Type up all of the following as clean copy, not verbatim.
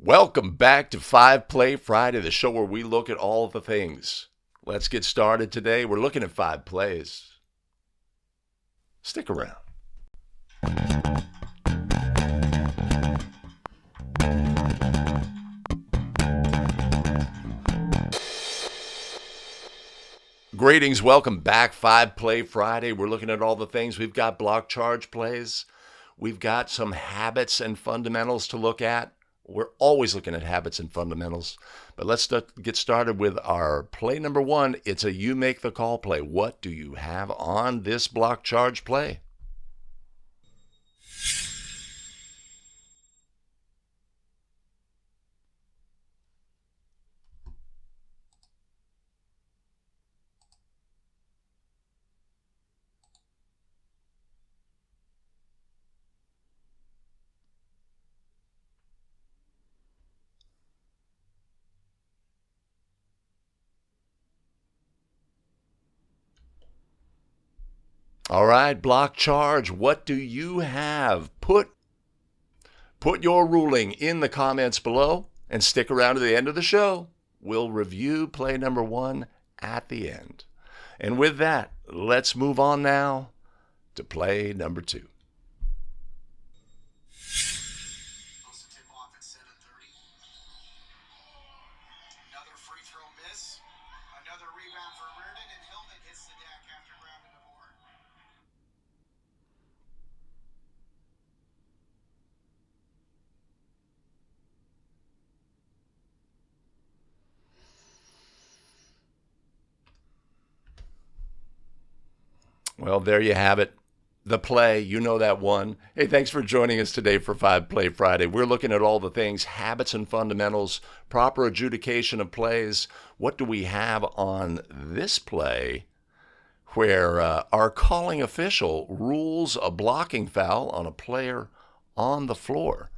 Welcome back to 5 Play Friday, the show where we look at all of the things. Let's get started today. We're looking at 5 plays. Stick around. Greetings, welcome back. 5 Play Friday. We're looking at all the things. We've got block charge plays. We've got some habits and fundamentals to look at. We're always looking at habits and fundamentals. But let's get started with our play number 1. It's a you make the call play. What do you have on this block charge play? All right, block charge. What do you have? Put your ruling in the comments below and stick around to the end of the show. We'll review play number 1 at the end. And with that, let's move on now to play number 2. Another free throw miss. Another rebound for Reardon, and Hillman hits the deck after grabbing the board. Well, there you have it. The play, you know that one. Hey, thanks for joining us today for 5 Play Friday. We're looking at all the things, habits and fundamentals, proper adjudication of plays. What do we have on this play where our calling official rules a blocking foul on a player on the floor?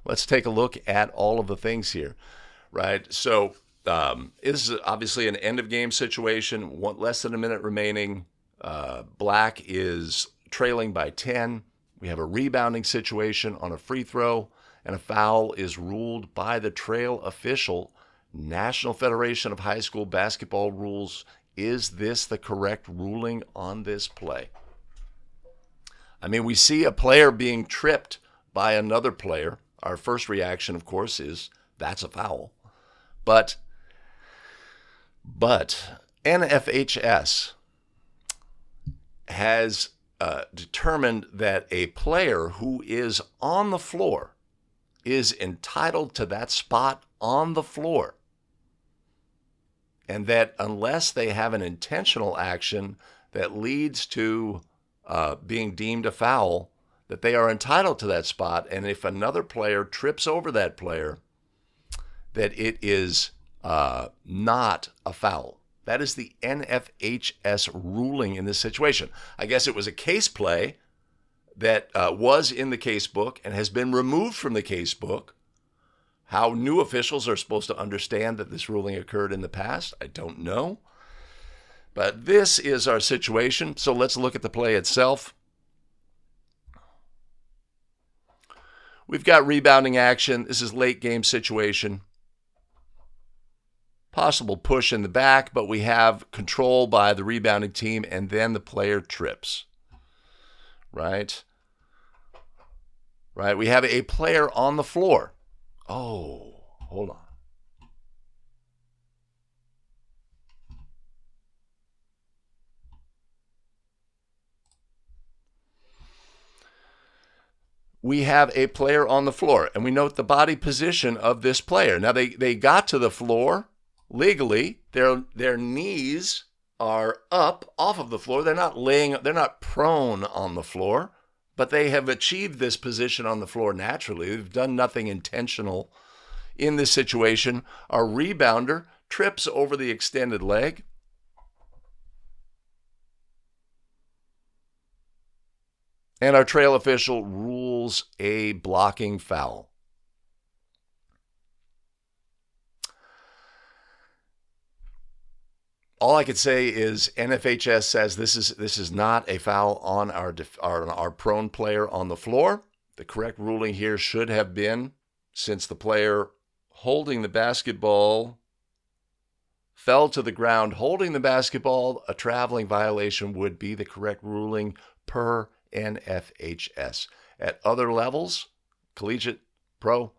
Let's take a look at all of the things here, right? So this is obviously an end-of-game situation, less than a minute remaining. Black is trailing by 10. We have a rebounding situation on a free throw, and a foul is ruled by the trail official. National Federation of High School Basketball rules. Is this the correct ruling on this play? I mean, we see a player being tripped by another player. Our first reaction, of course, is that's a foul. But NFHS has determined that a player who is on the floor is entitled to that spot on the floor, and that unless they have an intentional action that leads to being deemed a foul, that they are entitled to that spot, and if another player trips over that player, that it is not a foul. That is the NFHS ruling in this situation. I guess it was a case play that was in the case book and has been removed from the case book. How new officials are supposed to understand that this ruling occurred in the past, I don't know. But this is our situation, so let's look at the play itself. We've got rebounding action. This is late game situation. Possible push in the back, but we have control by the rebounding team, and then the player trips. Right? Right. We have a player on the floor. Oh, hold on. We have a player on the floor, and we note the body position of this player. Now, they got to the floor legally. Their knees are up off of the floor. They're not prone on the floor, but they have achieved this position on the floor naturally. They've done nothing intentional in this situation. Our rebounder trips over the extended leg. And our trail official rules a blocking foul. All I could say is NFHS says this is not a foul on our prone player on the floor. The correct ruling here should have been, since the player holding the basketball, fell to the ground holding the basketball, a traveling violation would be the correct ruling per NFHS. At other levels, collegiate, pro,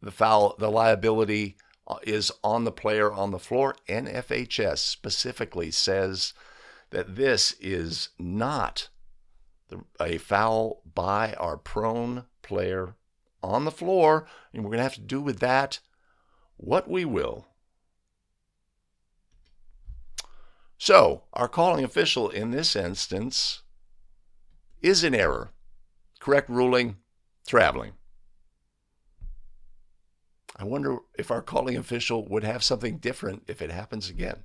the liability is on the player on the floor. NFHS specifically says that this is not a foul by our prone player on the floor, and we're going to have to do with that what we will. So, our calling official in this instance is in error. Correct ruling, traveling. I wonder if our calling official would have something different if it happens again.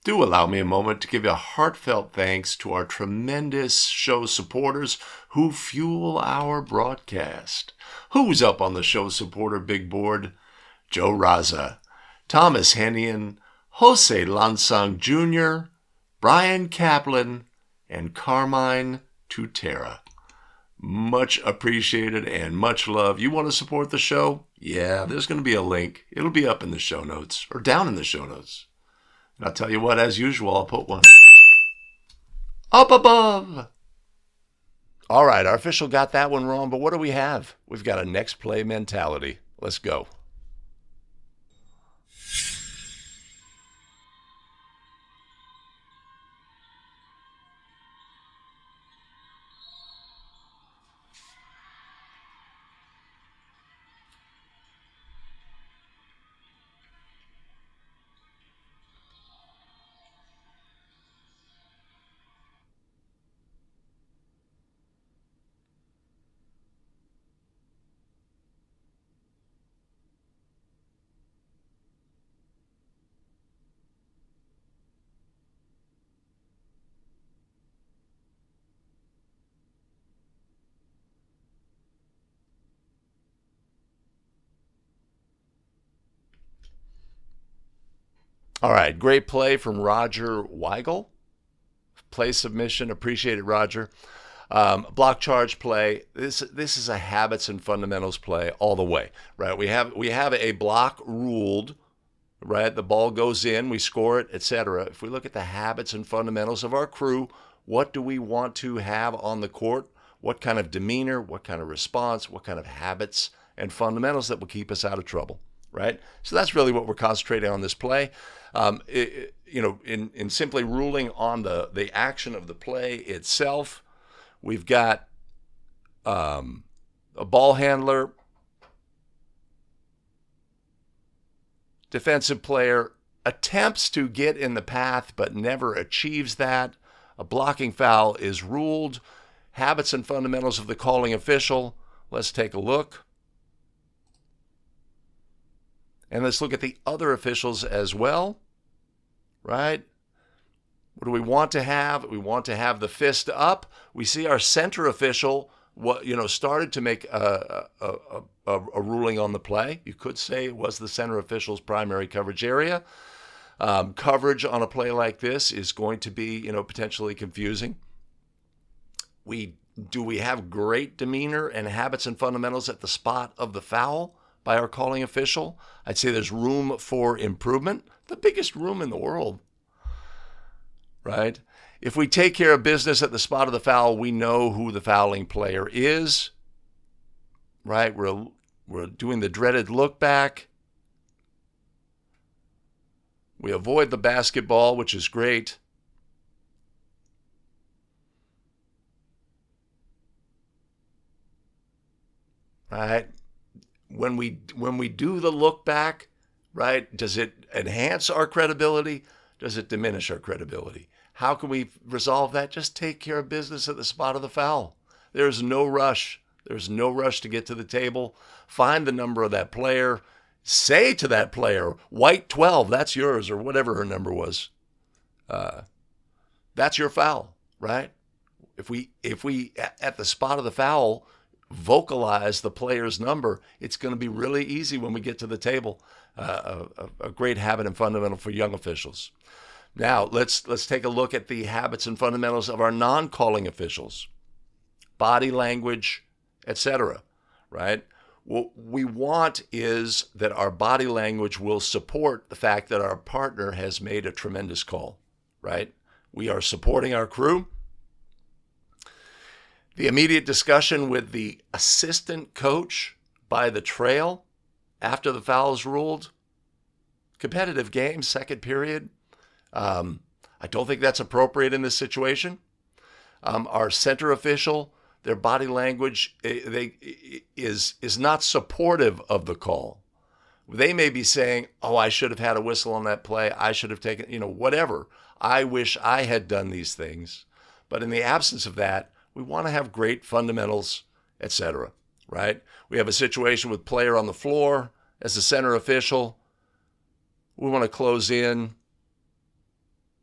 Do allow me a moment to give a heartfelt thanks to our tremendous show supporters who fuel our broadcast. Who's up on the show supporter big board? Joe Raza, Thomas Hennian, Jose Lansang Jr., Brian Kaplan, and Carmine Tutera. Much appreciated and much love. You want to support the show? Yeah, there's going to be a link. It'll be up in the show notes or down in the show notes. And I'll tell you what, as usual, I'll put one up above. All right, our official got that one wrong, but what do we have? We've got a next play mentality. Let's go. All right, great play from Roger Weigel. Play submission, appreciate it, Roger. Block charge play. This is a habits and fundamentals play all the way, right? We have a block ruled, right? The ball goes in, we score it, etc. If we look at the habits and fundamentals of our crew, what do we want to have on the court? What kind of demeanor? What kind of response? What kind of habits and fundamentals that will keep us out of trouble, right? So that's really what we're concentrating on this play. In simply ruling on the action of the play itself, we've got a ball handler, defensive player attempts to get in the path but never achieves that. A blocking foul is ruled. Habits and fundamentals of the calling official. Let's take a look. And let's look at the other officials as well, right? What do we want to have? We want to have the fist up. We see our center official started to make a ruling on the play. You could say it was the center official's primary coverage area. Coverage on a play like this is going to be, potentially confusing. Do we have great demeanor and habits and fundamentals at the spot of the foul by our calling official? I'd say there's room for improvement, the biggest room in the world, right? If we take care of business at the spot of the foul, we know who the fouling player is, right? We're doing the dreaded look back. We avoid the basketball, which is great. Right? When we do the look back, right, does it enhance our credibility? Does it diminish our credibility? How can we resolve that? Just take care of business at the spot of the foul. There's no rush. There's no rush to get to the table. Find the number of that player. Say to that player, white 12, that's yours, or whatever her number was. That's your foul, right? If we at the spot of the foul vocalize the player's number, it's going to be really easy when we get to the table. A great habit and fundamental for young officials. Now, let's take a look at the habits and fundamentals of our non-calling officials. Body language, etc., right? What we want is that our body language will support the fact that our partner has made a tremendous call, right? We are supporting our crew. The immediate discussion with the assistant coach by the trail after the foul is ruled. Competitive game, second period. I don't think that's appropriate in this situation. Our center official, their body language is not supportive of the call. They may be saying, "Oh, I should have had a whistle on that play. I should have taken, whatever. I wish I had done these things." But in the absence of that, we want to have great fundamentals, etc. Right? We have a situation with player on the floor as the center official. We want to close in,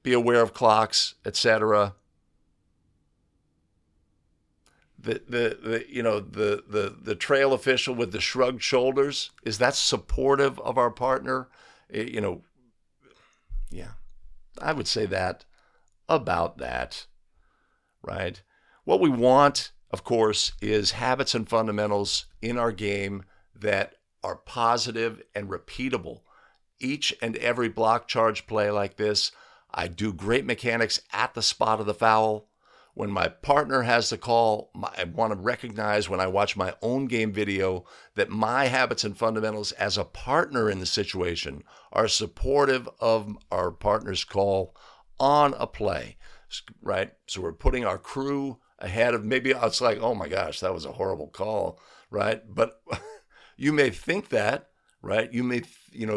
be aware of clocks, etc. The trail official with the shrugged shoulders, is that supportive of our partner? Yeah, I would say that about that, right? What we want, of course, is habits and fundamentals in our game that are positive and repeatable. Each and every block charge play like this, I do great mechanics at the spot of the foul. When my partner has the call, I want to recognize when I watch my own game video that my habits and fundamentals as a partner in the situation are supportive of our partner's call on a play, right? So we're putting our crew ahead of, maybe it's like, oh my gosh, that was a horrible call, right? But you may think that, right? You may,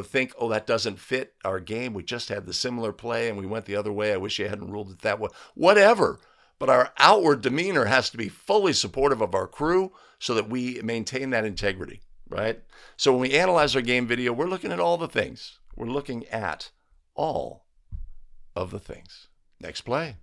think, oh, that doesn't fit our game. We just had the similar play and we went the other way. I wish you hadn't ruled it that way. Whatever. But our outward demeanor has to be fully supportive of our crew so that we maintain that integrity, right? So when we analyze our game video, we're looking at all the things. We're looking at all of the things. Next play.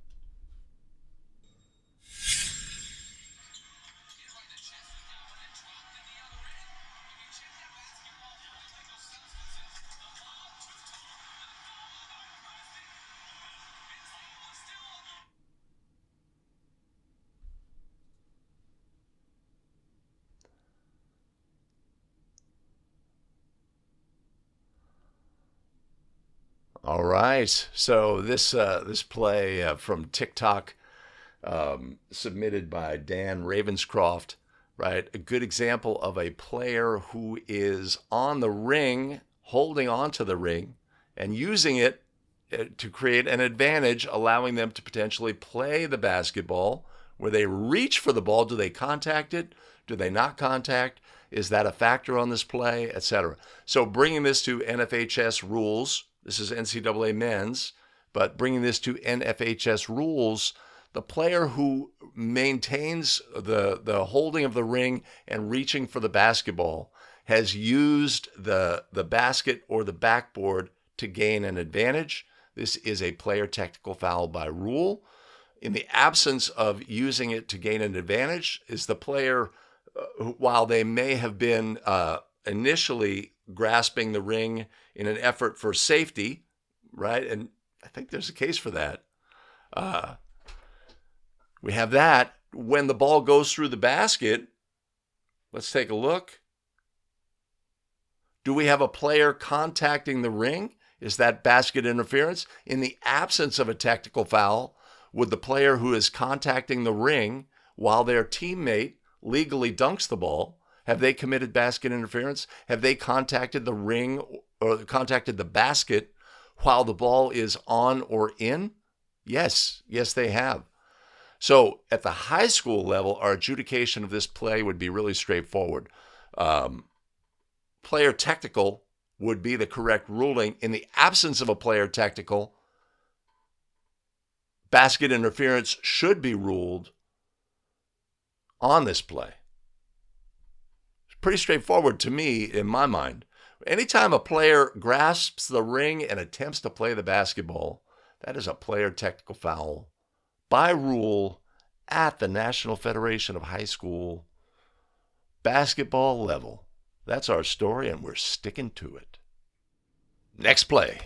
All right. So this play from TikTok, submitted by Dan Ravenscroft, right? A good example of a player who is on the ring, holding onto the ring, and using it to create an advantage, allowing them to potentially play the basketball where they reach for the ball. Do they contact it? Do they not contact? Is that a factor on this play, etc.? So bringing this to NFHS rules, this is NCAA men's, but bringing this to NFHS rules, the player who maintains the holding of the ring and reaching for the basketball has used the basket or the backboard to gain an advantage. This is a player technical foul by rule. In the absence of using it to gain an advantage, is the player, while they may have been initially grasping the ring in an effort for safety, right? And I think there's a case for that. We have that when the ball goes through the basket. Let's take a look. Do we have a player contacting the ring? Is that basket interference? In the absence of a technical foul, would the player who is contacting the ring while their teammate legally dunks the ball, have they committed basket interference? Have they contacted the ring or contacted the basket while the ball is on or in? Yes, they have. So at the high school level, our adjudication of this play would be really straightforward. Player technical would be the correct ruling. In the absence of a player technical, basket interference should be ruled on this play. It's pretty straightforward to me in my mind. Anytime a player grasps the ring and attempts to play the basketball, that is a player technical foul by rule at the National Federation of High School basketball level. That's our story, and we're sticking to it. Next play.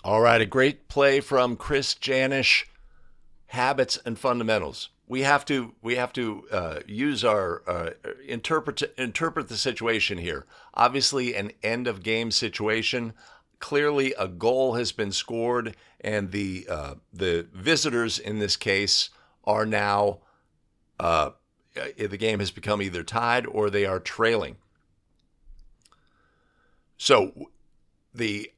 All right, a great play from Chris Janish. Habits and fundamentals. We have to use our interpret the situation here. Obviously, an end of game situation. Clearly, a goal has been scored, and the visitors in this case are now the game has become either tied or they are trailing. So the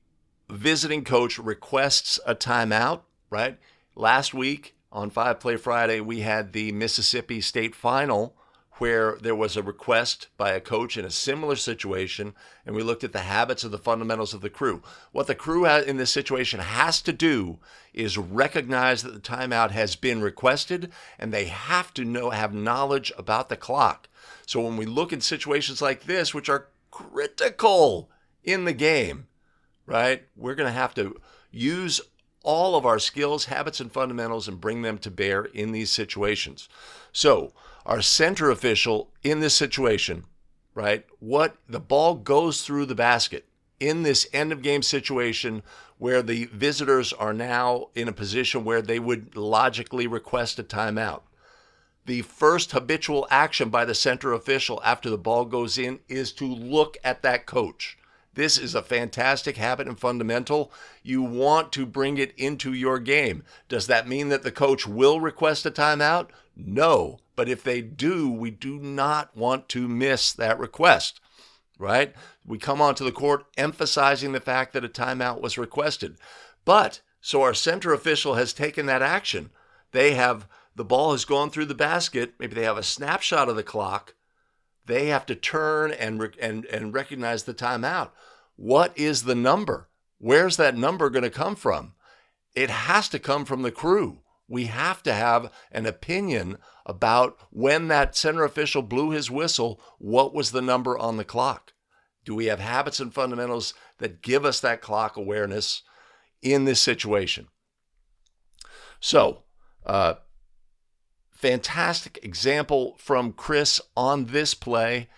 visiting coach requests a timeout. Right, last week on 5 Play Friday, we had the Mississippi State Final where there was a request by a coach in a similar situation, and we looked at the habits of the fundamentals of the crew. What the crew in this situation has to do is recognize that the timeout has been requested, and they have to have knowledge about the clock. So when we look at situations like this, which are critical in the game, right, we're going to have to use all of our skills, habits, and fundamentals and bring them to bear in these situations. So our center official in this situation, right, the ball goes through the basket in this end of game situation where the visitors are now in a position where they would logically request a timeout. The first habitual action by the center official after the ball goes in is to look at that coach. This is a fantastic habit and fundamental. You want to bring it into your game. Does that mean that the coach will request a timeout? No. But if they do, we do not want to miss that request, right? We come onto the court emphasizing the fact that a timeout was requested. So our center official has taken that action. The ball has gone through the basket. Maybe they have a snapshot of the clock. They have to turn and recognize the timeout. What is the number? Where's that number going to come from? It has to come from the crew. We have to have an opinion about when that center official blew his whistle, what was the number on the clock? Do we have habits and fundamentals that give us that clock awareness in this situation? So, fantastic example from Chris on this play.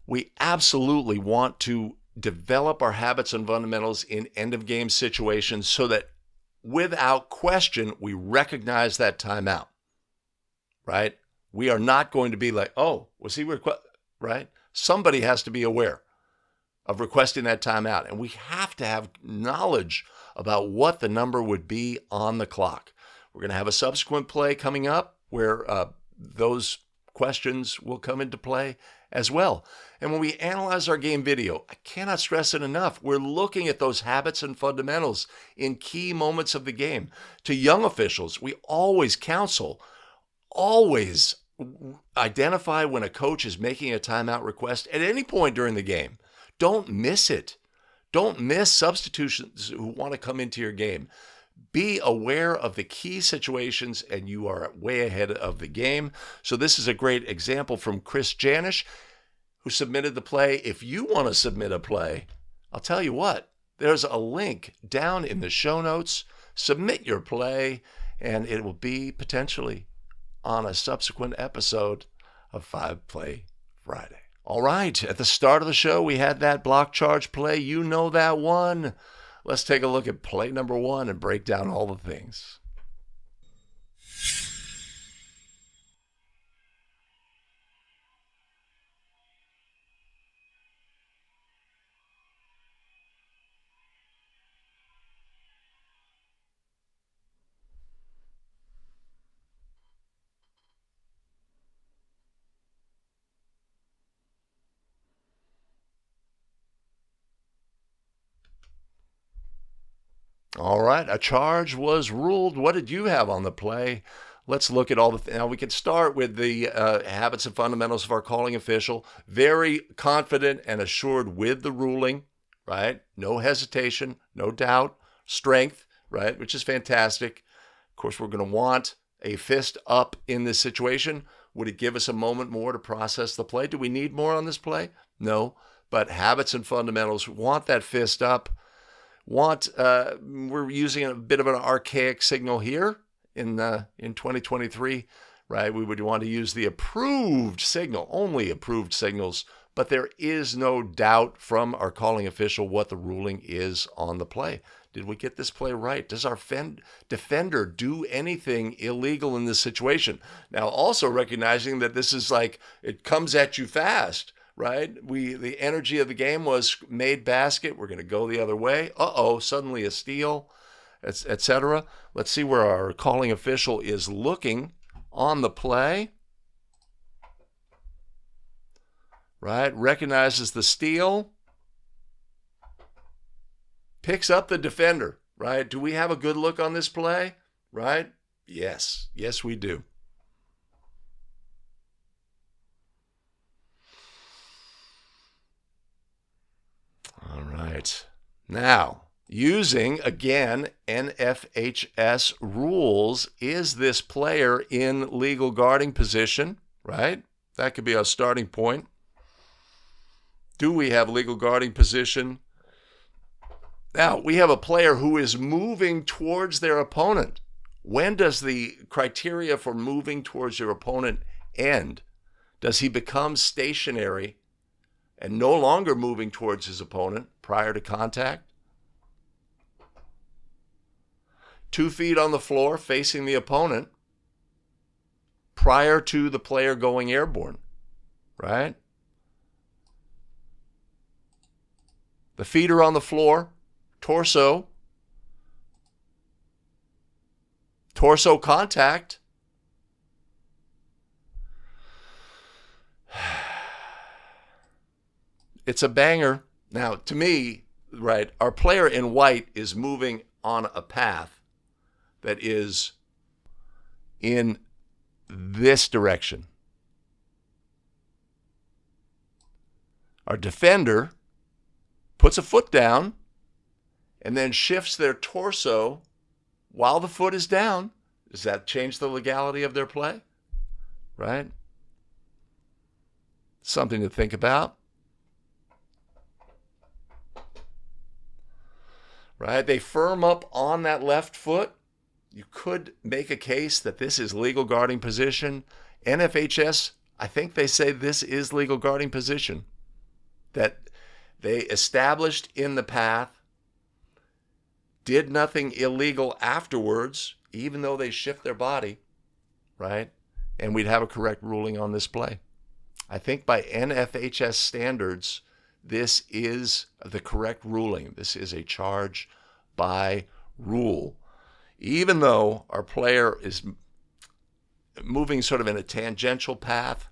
We absolutely want to develop our habits and fundamentals in end of game situations so that without question, we recognize that timeout, right? We are not going to be like, oh, was he right? Somebody has to be aware of requesting that timeout. And we have to have knowledge about what the number would be on the clock. We're going to have a subsequent play coming up where those questions will come into play as well. And when we analyze our game video, I cannot stress it enough, we're looking at those habits and fundamentals in key moments of the game. To young officials, we always counsel, always identify when a coach is making a timeout request at any point during the game. Don't miss it. Don't miss substitutions who want to come into your game. Be aware of the key situations, and you are way ahead of the game. So this is a great example from Chris Janish, who submitted the play. If you want to submit a play, I'll tell you what, there's a link down in the show notes. Submit your play, and it will be potentially on a subsequent episode of 5 Play Friday. All right, at the start of the show, we had that block charge play. You know that one. Let's take a look at play number 1 and break down all the things. All right, a charge was ruled. What did you have on the play? Let's look at all the now we can start with the habits and fundamentals of our calling official. Very confident and assured with the ruling, right? No hesitation, no doubt, strength, right? Which is fantastic. Of course, we're going to want a fist up in this situation. Would it give us a moment more to process the play? Do we need more on this play? No, but habits and fundamentals want that fist up. We're using a bit of an archaic signal here in 2023, right? We would want to use the approved signal. Only approved signals but there is no doubt from our calling official what the ruling is on the play. Did we get this play right? Does our defender do anything illegal in this situation? Now, also recognizing that this is like, it comes at you fast, right? The energy of the game was made basket. We're going to go the other way. Uh-oh, suddenly a steal, etc. Let's see where our calling official is looking on the play. Right? Recognizes the steal. Picks up the defender, right? Do we have a good look on this play? Right? Yes. Yes, we do. All right. Now, using, again, NFHS rules, is this player in legal guarding position, right? That could be our starting point. Do we have legal guarding position? Now, we have a player who is moving towards their opponent. When does the criteria for moving towards your opponent end? Does he become stationary and no longer moving towards his opponent prior to contact? 2 feet on the floor facing the opponent prior to the player going airborne, right? The feet are on the floor, torso contact. It's a banger. Now, to me, right, our player in white is moving on a path that is in this direction. Our defender puts a foot down and then shifts their torso while the foot is down. Does that change the legality of their play? Right? Something to think about. Right? They firm up on that left foot. You could make a case that this is legal guarding position. NFHS, I think they say this is legal guarding position. That they established in the path, did nothing illegal afterwards, even though they shift their body, right? And we'd have a correct ruling on this play. I think by NFHS standards, this is the correct ruling. This is a charge by rule. Even though our player is moving sort of in a tangential path,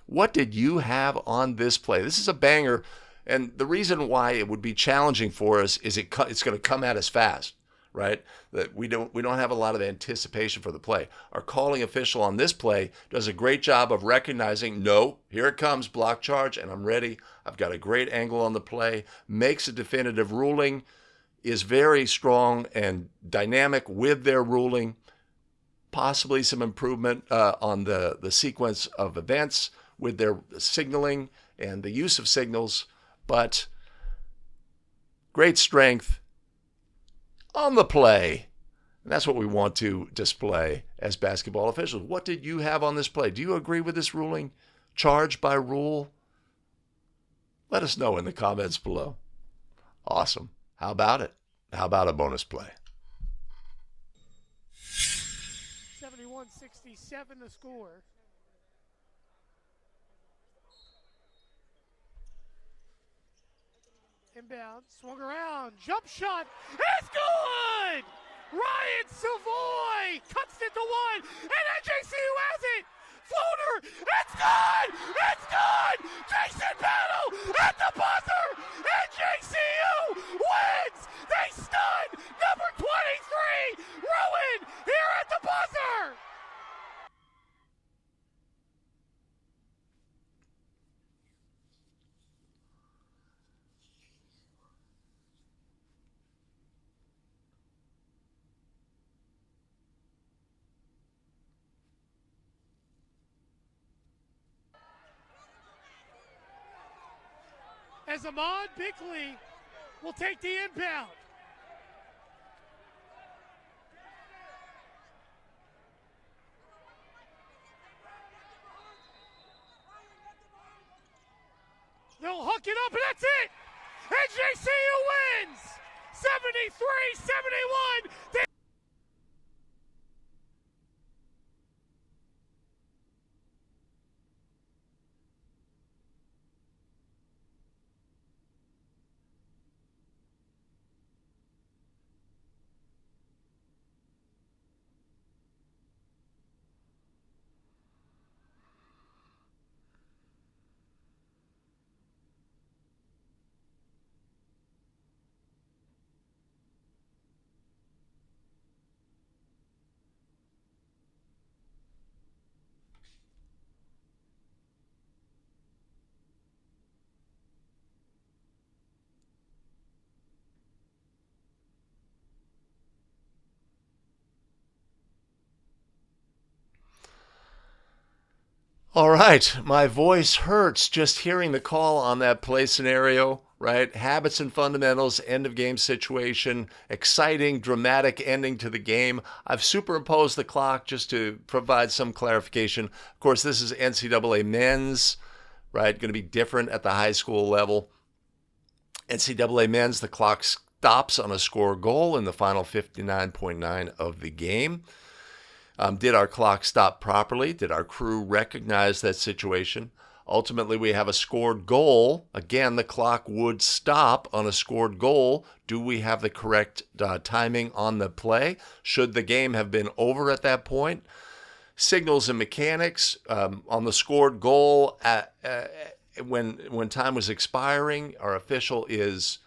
what did you have on this play? This is a banger. And the reason why it would be challenging for us is it's going to come at us fast, right? That we don't have a lot of anticipation for the play. Our calling official on this play does a great job of recognizing, no, here it comes, block charge, and I'm ready. I've got a great angle on the play, makes a definitive ruling, is very strong and dynamic with their ruling, possibly some improvement on the sequence of events with their signaling and the use of signals, but great strength on the play. And that's what we want to display as basketball officials. What did you have on this play? Do you agree with this ruling? Charge by rule? Let us know in the comments below. Awesome. How about it? How about a bonus play? 71-67 the score. Inbound, swung around, jump shot, it's good! Ryan Savoy cuts it to one, and NJCU has it! Floater, it's good! It's good! Jason Battle at the buzzer! NJCU wins! They stun number 23, Rowan, here at the buzzer! As Ahmad Bickley will take the inbound. They'll hook it up, and that's it. NJCU wins 73-71. All right, my voice hurts just hearing the call on that play scenario, right? Habits and fundamentals, end of game situation, exciting, dramatic ending to the game. I've superimposed the clock just to provide some clarification. Of course, this is NCAA men's, right? Going to be different at the high school level. NCAA men's, the clock stops on a score goal in the final 59.9 of the game. Did our clock stop properly? Did our crew recognize that situation? Ultimately, we have a scored goal. Again, the clock would stop on a scored goal. Do we have the correct timing on the play? Should the game have been over at that point? Signals and mechanics on the scored goal. When time was expiring, our official is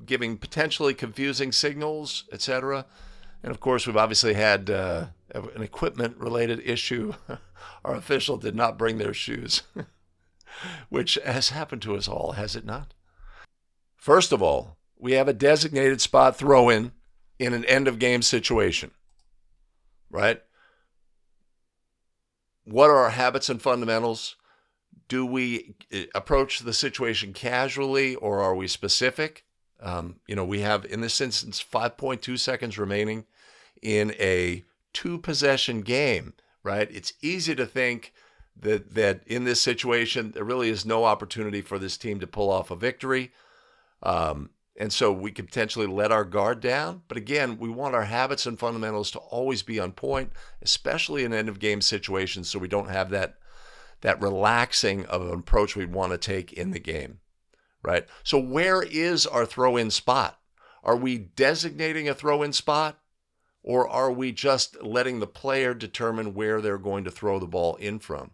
giving potentially confusing signals, etc. And of course, we've obviously had an equipment-related issue. Our official did not bring their shoes, which has happened to us all, has it not? First of all, we have a designated spot throw-in in an end-of-game situation, right? What are our habits and fundamentals? Do we approach the situation casually, or are we specific? We have, in this instance, 5.2 seconds remaining in a two-possession game, right? It's easy to think that in this situation, there really is no opportunity for this team to pull off a victory. And so we could potentially let our guard down. But again, we want our habits and fundamentals to always be on point, especially in end-of-game situations, so we don't have that relaxing of an approach we'd want to take in the game, right? So where is our throw-in spot? Are we designating a throw-in spot, or are we just letting the player determine where they're going to throw the ball in from,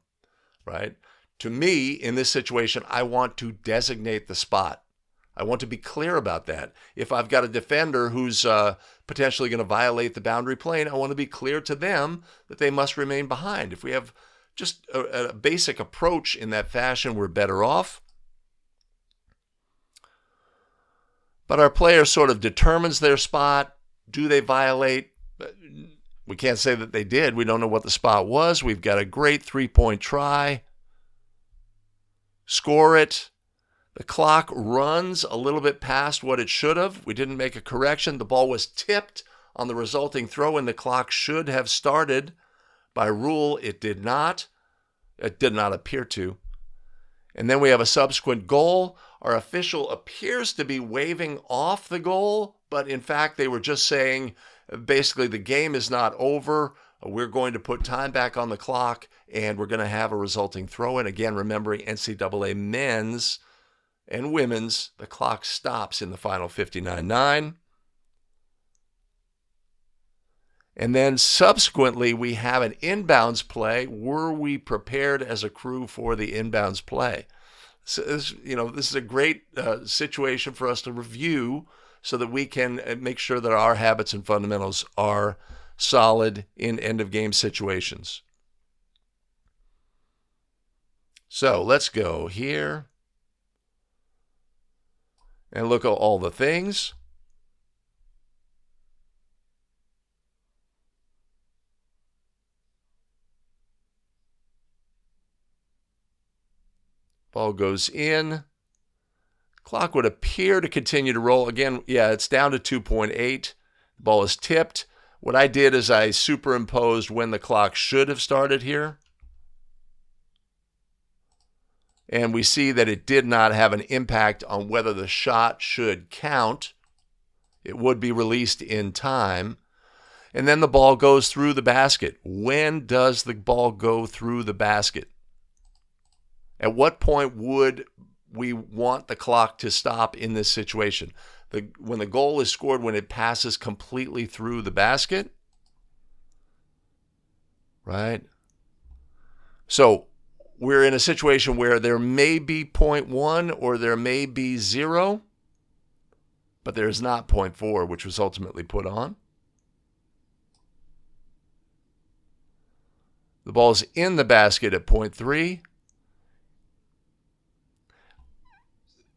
right? To me, in this situation, I want to designate the spot. I want to be clear about that. If I've got a defender who's potentially going to violate the boundary plane, I want to be clear to them that they must remain behind. If we have just a basic approach in that fashion, we're better off. But our player sort of determines their spot. Do they violate? We can't say that they did. We don't know what the spot was. We've got a great three-point try. Score it. The clock runs a little bit past what it should have. We didn't make a correction. The ball was tipped on the resulting throw, and the clock should have started. By rule, it did not. It did not appear to. And then we have a subsequent goal. Our official appears to be waving off the goal, but in fact, they were just saying, basically, the game is not over. We're going to put time back on the clock, and we're going to have a resulting throw-in. Again, remembering NCAA men's and women's, the clock stops in the final 59.9. And then subsequently, we have an inbounds play. Were we prepared as a crew for the inbounds play? So this is a great situation for us to review so that we can make sure that our habits and fundamentals are solid in end-of-game situations. So let's go here and look at all the things. Ball goes in. Clock would appear to continue to roll. Again, yeah, it's down to 2.8. The ball is tipped. What I did is I superimposed when the clock should have started here. And we see that it did not have an impact on whether the shot should count. It would be released in time. And then the ball goes through the basket. When does the ball go through the basket? At what point would we want the clock to stop in this situation? When the goal is scored, when it passes completely through the basket, right? So we're in a situation where there may be 0.1 or there may be 0, but there's not 0.4, which was ultimately put on. The ball's in the basket at 0.3.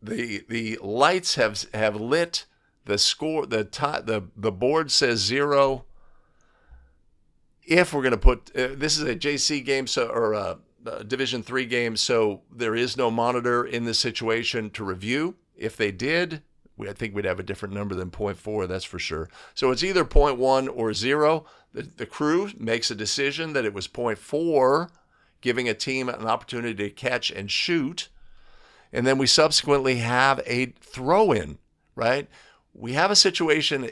The lights have lit. The score, the board says 0. If we're going to put this is a JC game, or a Division III game, so there is no monitor in this situation to review. If they did, I think we'd have a different number than 0.4, that's for sure. So it's either 0.1 or 0. The crew makes a decision that it was 0.4, giving a team an opportunity to catch and shoot. And then we subsequently have a throw-in, right? We have a situation a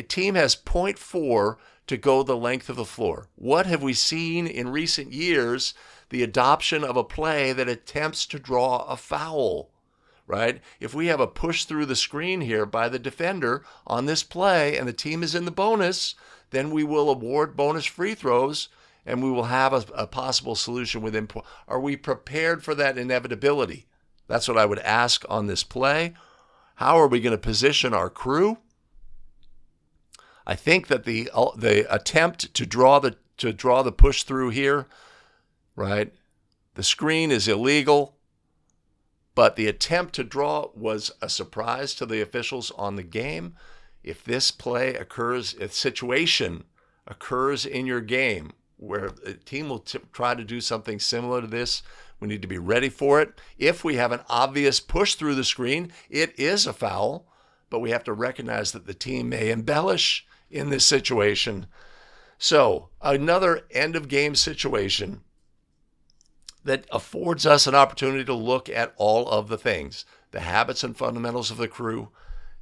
team has 0.4 to go the length of the floor. What have we seen in recent years? The adoption of a play that attempts to draw a foul, right? If we have a push through the screen here by the defender on this play and the team is in the bonus, then we will award bonus free throws and we will have a possible solution within. Are we prepared for that inevitability? That's what I would ask on this play. How are we going to position our crew? I think that the attempt to draw the push through here, right? The screen is illegal, but the attempt to draw was a surprise to the officials on the game. If this play occurs, if situation occurs in your game where a team will try to do something similar to this, we need to be ready for it. If we have an obvious push through the screen, it is a foul, but we have to recognize that the team may embellish in this situation. So another end of game situation that affords us an opportunity to look at all of the things, the habits and fundamentals of the crew,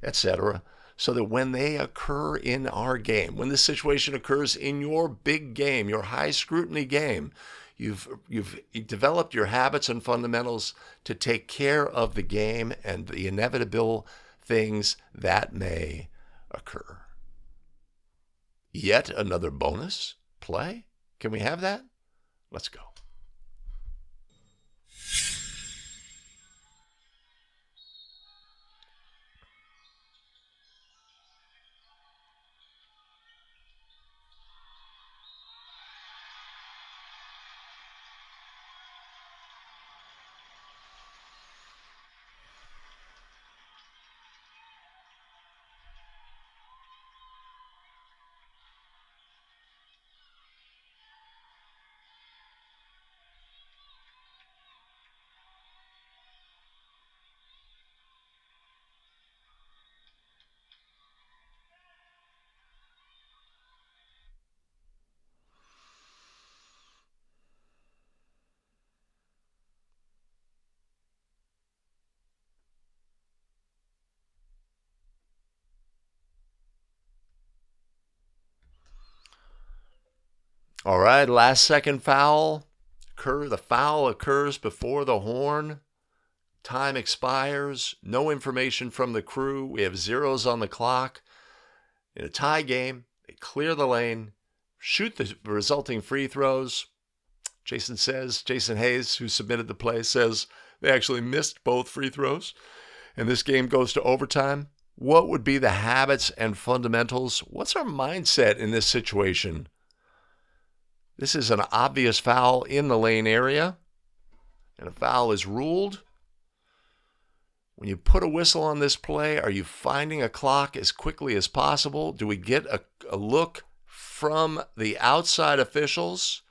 etc., so that when they occur in our game, when this situation occurs in your big game, your high scrutiny game, you've developed your habits and fundamentals to take care of the game and the inevitable things that may occur. Yet another bonus play? Can we have that? Let's go. All right, last second foul. The foul occurs before the horn. Time expires. No information from the crew. We have zeros on the clock. In a tie game, they clear the lane, shoot the resulting free throws. Jason Hayes, who submitted the play, says they actually missed both free throws, and this game goes to overtime. What would be the habits and fundamentals? What's our mindset in this situation? This is an obvious foul in the lane area, and a foul is ruled. When you put a whistle on this play, are you finding a clock as quickly as possible? Do we get a look from the outside officials?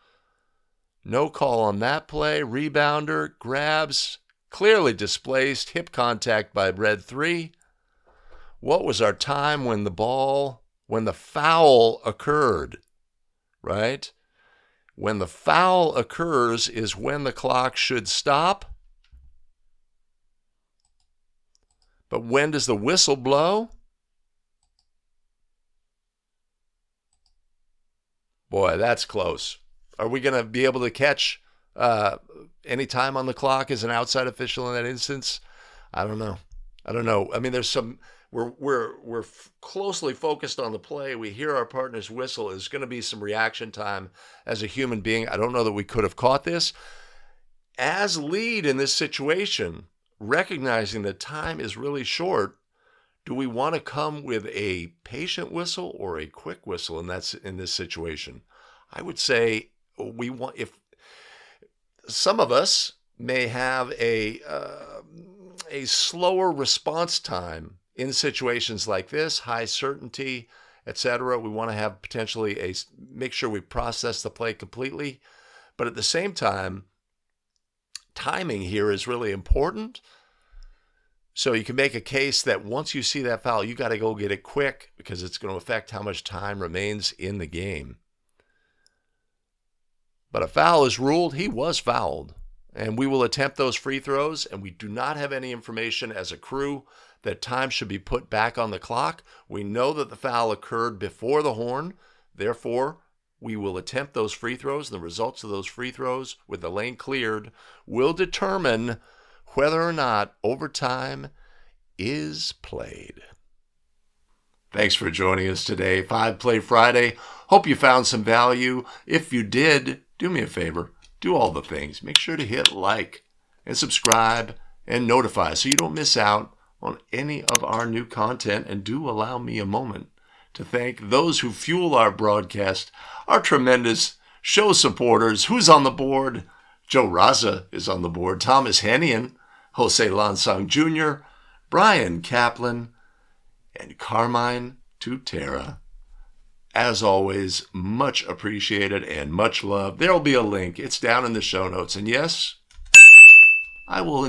No call on that play. Rebounder grabs, clearly displaced, hip contact by red 3. What was our time when the foul occurred, right? When the foul occurs is when the clock should stop. But when does the whistle blow? Boy, that's close. Are we going to be able to catch any time on the clock as an outside official in that instance? I don't know. I mean, there's some. We're closely focused on the play. We hear our partner's whistle. There's going to be some reaction time as a human being. I don't know that we could have caught this. As lead in this situation, recognizing that time is really short, do we want to come with a patient whistle or a quick whistle in this situation? I would say we want, if some of us may have a slower response time in situations like this, high certainty, etc. We want to have potentially make sure we process the play completely, but at the same time, timing here is really important. So you can make a case that once you see that foul, you got to go get it quick because it's going to affect how much time remains in the game. But a foul is ruled. He was fouled. And we will attempt those free throws, and we do not have any information as a crew that time should be put back on the clock. We know that the foul occurred before the horn. Therefore, we will attempt those free throws, and the results of those free throws with the lane cleared will determine whether or not overtime is played. Thanks for joining us today, 5 Play Friday. Hope you found some value. If you did, do me a favor. Do all the things. Make sure to hit like and subscribe and notify so you don't miss out on any of our new content. And do allow me a moment to thank those who fuel our broadcast, our tremendous show supporters. Who's on the board? Joe Raza is on the board. Thomas Hennian, Jose Lansang Jr., Brian Kaplan, and Carmine Tutera. As always, much appreciated and much love. There will be a link. It's down in the show notes. And yes, I will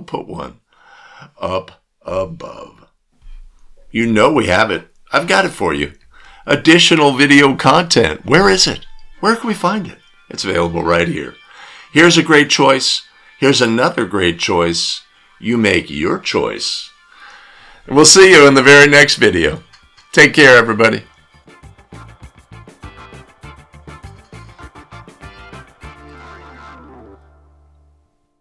put one up above. You know we have it. I've got it for you. Additional video content. Where is it? Where can we find it? It's available right here. Here's a great choice. Here's another great choice. You make your choice. And we'll see you in the very next video. Take care, everybody.